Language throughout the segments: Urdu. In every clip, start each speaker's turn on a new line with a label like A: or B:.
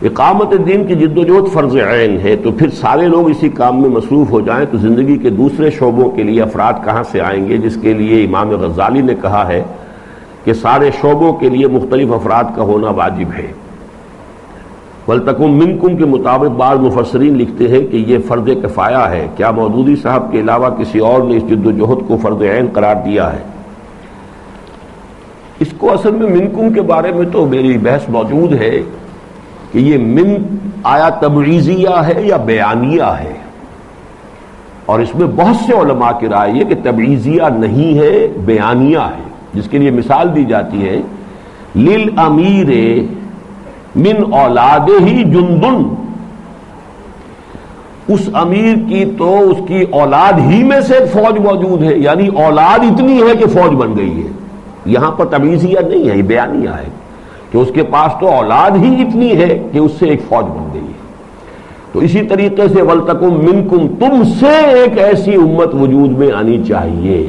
A: اقامت دین کی جد و جہد فرض عین ہے، تو پھر سارے لوگ اسی کام میں مصروف ہو جائیں تو زندگی کے دوسرے شعبوں کے لیے افراد کہاں سے آئیں گے؟ جس کے لیے امام غزالی نے کہا ہے کہ سارے شعبوں کے لیے مختلف افراد کا ہونا واجب ہے۔ وَلْتَكُن مِّنكُم کے مطابق بعض مفسرین لکھتے ہیں کہ یہ فرض کفایہ ہے۔ کیا مودودی صاحب کے علاوہ کسی اور نے اس جد و جہد کو فرض عین قرار دیا ہے؟ اس کو اصل میں منکم کے بارے میں تو میری بحث موجود ہے کہ یہ من آیا تبعیضیہ ہے یا بیانیہ ہے، اور اس میں بہت سے علماء کی رائے یہ کہ تبعیضیہ نہیں ہے، بیانیہ ہے، جس کے لیے مثال دی جاتی ہے للامیر من اولادہ جندن، اس امیر کی تو اس کی اولاد ہی میں سے ایک فوج موجود ہے، یعنی اولاد اتنی ہے کہ فوج بن گئی ہے۔ یہاں پر تبعیضیہ نہیں ہے، یہ بیانیہ ہے کہ اس کے پاس تو اولاد ہی اتنی ہے کہ اس سے ایک فوج بن گئی ہے۔ تو اسی طریقے سے وَلْتَكُن مِّنكُم، تم سے ایک ایسی امت وجود میں آنی چاہیے۔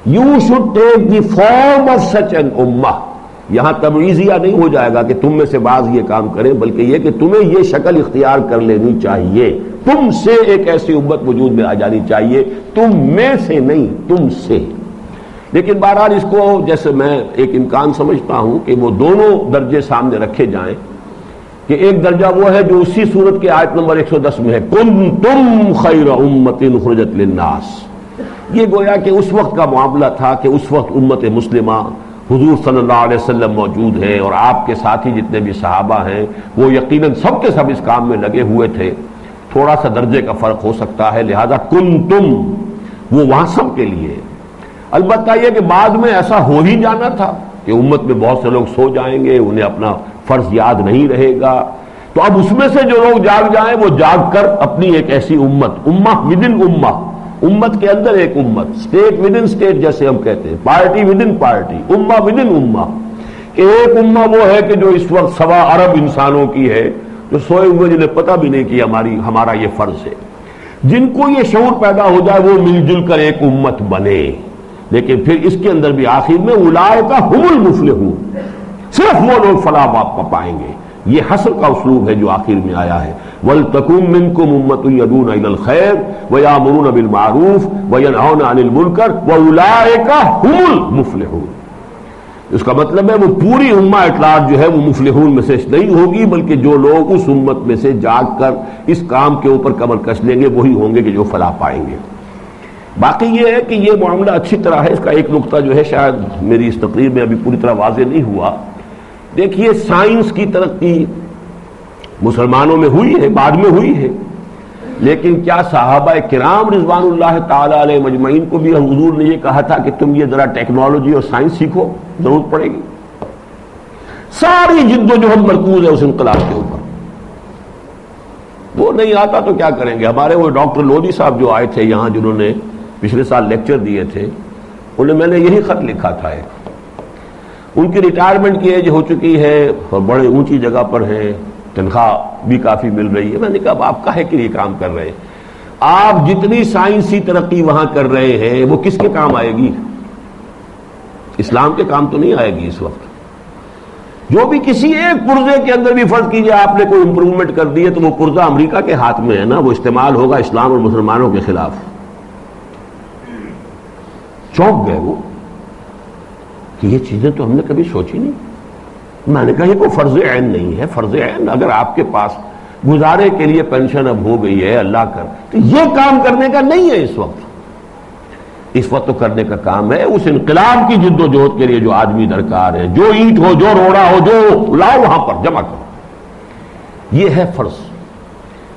A: You should take the form of such an ummah۔ یہاں تبعیضیہ نہیں ہو جائے گا کہ تم میں سے بعض یہ کام کریں، بلکہ یہ کہ تمہیں یہ شکل اختیار کر لینی چاہیے، تم سے ایک ایسی امت وجود میں آ جانی چاہیے، تم میں سے نہیں، تم سے۔ لیکن بہرحال اس کو جیسے میں ایک امکان سمجھتا ہوں کہ وہ دونوں درجے سامنے رکھے جائیں، کہ ایک درجہ وہ ہے جو اسی صورت کے آیت نمبر 110 میں ہے کنتم خیر امۃ اخرجت للناس۔ یہ گویا کہ اس وقت کا معاملہ تھا کہ اس وقت امت مسلمہ حضور صلی اللہ علیہ وسلم موجود ہے، اور آپ کے ساتھی جتنے بھی صحابہ ہیں وہ یقیناً سب کے سب اس کام میں لگے ہوئے تھے، تھوڑا سا درجے کا فرق ہو سکتا ہے، لہذا کنتم وہ وہاں سب کے لیے۔ البتہ یہ کہ بعد میں ایسا ہو ہی جانا تھا کہ امت میں بہت سے لوگ سو جائیں گے، انہیں اپنا فرض یاد نہیں رہے گا، تو اب اس میں سے جو لوگ جاگ جائیں وہ جاگ کر اپنی ایک ایسی امت ود ان امہ، امت کے اندر ایک امت، اسٹیٹ ود ان اسٹیٹ جیسے ہم کہتے ہیں، پارٹی ود ان پارٹی، امہ ود ان امہ، کہ ایک امہ وہ ہے کہ جو اس وقت 1.25 ارب انسانوں کی ہے، جو سوئے ہوئے جنہیں پتہ بھی نہیں کہ ہمارا یہ فرض ہے۔ جن کو یہ شعور پیدا ہو جائے وہ مل جل کر ایک امت بنے، لیکن پھر اس کے اندر بھی آخر میں اولئک ھم المفلحون، صرف وہ لوگ فلاح پائیں گے۔ یہ حسر کا اسلوب ہے جو آخر میں آیا ہے وَلْتَكُن مِّنكُمْ أُمَّةٌ يَدْعُونَ إِلَى الْخَيْرِ وَيَأْمُرُونَ بِالْمَعْرُوفِ وَيَنْهَوْنَ عَنِ الْمُنكَرِ وَأُولَئِكَ هُمُ الْمُفْلِحُونَ۔ اس کا مطلب ہے وہ پوری امہ اطلاق جو ہے وہ مفلحون میں سے نہیں ہوگی، بلکہ جو لوگ اس امت میں سے جاگ کر اس کام کے اوپر کمر کس لیں گے وہی ہوں گے کہ جو فلاح پائیں گے۔ باقی یہ ہے کہ یہ معاملہ اچھی طرح ہے، اس کا ایک نقطہ جو ہے شاید میری اس تقریر میں ابھی پوری طرح واضح نہیں ہوا۔ دیکھیے سائنس کی ترقی مسلمانوں میں ہوئی ہے، بعد میں ہوئی ہے، لیکن کیا صحابہ کرام رضوان اللہ تعالی علیہ مجمعین کو بھی حضور نے یہ کہا تھا کہ تم یہ ذرا ٹیکنالوجی اور سائنس سیکھو، ضرورت پڑے گی؟ ساری جد و جہد مرکوز ہے اس انقلاب کے اوپر۔ وہ نہیں آتا تو کیا کریں گے؟ ہمارے وہ ڈاکٹر لودھی صاحب جو آئے تھے یہاں، جنہوں نے پچھلے سال لیکچر دیے تھے، انہیں میں نے یہی خط لکھا تھا ایک۔ ان کی ریٹائرمنٹ کی ایج ہو چکی ہے اور بڑے اونچی جگہ پر ہیں، تنخواہ بھی کافی مل رہی ہے۔ میں نے کہا اب آپ کاہے کے لیے کام کر رہے ہیں؟ آپ جتنی سائنسی ترقی وہاں کر رہے ہیں وہ کس کے کام آئے گی؟ اسلام کے کام تو نہیں آئے گی اس وقت۔ جو بھی کسی ایک پرزے کے اندر بھی فرض کیجئے آپ نے کوئی امپروومنٹ کر دی ہے تو وہ پرزہ امریکہ کے ہاتھ میں ہے نا، وہ استعمال ہوگا اسلام اور مسلمانوں کے خلاف۔ چونک گئے وہ کہ یہ چیزیں تو ہم نے کبھی سوچی نہیں۔ میں نے کہا یہ کوئی فرض عین نہیں ہے۔ فرض عین اگر آپ کے پاس گزارے کے لیے پینشن اب ہو گئی ہے اللہ کر، تو یہ کام کرنے کا نہیں ہے اس وقت۔ اس وقت تو کرنے کا کام ہے اس انقلاب کی جد و جہد کے لیے جو آدمی درکار ہے، جو اینٹ ہو، جو روڑا ہو، جو لاؤ وہاں پر جمع کرو، یہ ہے فرض۔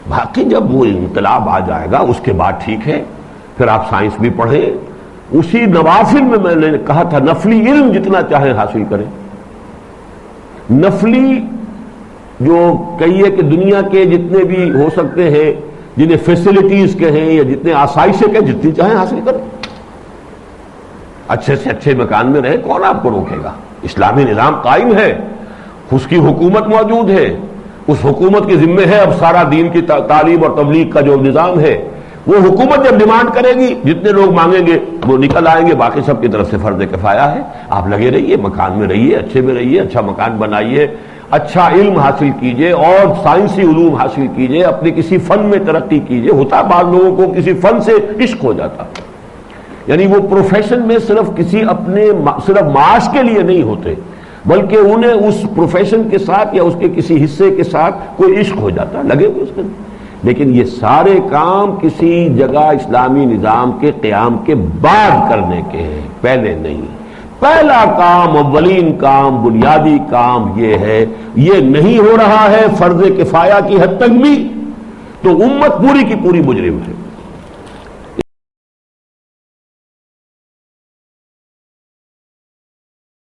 A: باقی جب وہ انقلاب آ جائے گا اس کے بعد ٹھیک ہے، پھر آپ سائنس بھی پڑھیں، اسی نوافل میں نے کہا تھا نفلی علم جتنا چاہیں حاصل کریں۔ نفلی جو کہیے کہ دنیا کے جتنے بھی ہو سکتے ہیں، جنہیں فیسلٹیز کہیں یا جتنے آسائشیں کہیں، جتنی چاہیں حاصل کریں، اچھے سے اچھے مکان میں رہیں، کون آپ کو روکے گا؟ اسلامی نظام قائم ہے، اس کی حکومت موجود ہے، اس حکومت کے ذمے ہے اب سارا دین کی تعلیم اور تبلیغ کا جو نظام ہے۔ وہ حکومت جب ڈیمانڈ کرے گی جتنے لوگ مانگیں گے وہ نکل آئیں گے، باقی سب کی طرف سے فرض کفایہ ہے۔ آپ لگے رہیے، مکان میں رہیے، اچھے میں رہیے، اچھا مکان بنائیے، اچھا علم حاصل کیجئے اور سائنسی علوم حاصل کیجئے، اپنے کسی فن میں ترقی کیجئے. ہوتا بعض لوگوں کو کسی فن سے عشق ہو جاتا، یعنی وہ پروفیشن میں صرف معاش کے لیے نہیں ہوتے، بلکہ انہیں اس پروفیشن کے ساتھ یا اس کے کسی حصے کے ساتھ کوئی عشق ہو جاتا، لگے ہوئے اس کے. لیکن یہ سارے کام کسی جگہ اسلامی نظام کے قیام کے بعد کرنے کے ہیں، پہلے نہیں. پہلا کام، اولین کام، بنیادی کام یہ ہے. یہ نہیں ہو رہا ہے فرض کفایہ کی حد تک بھی تو امت پوری کی پوری مجرم ہے.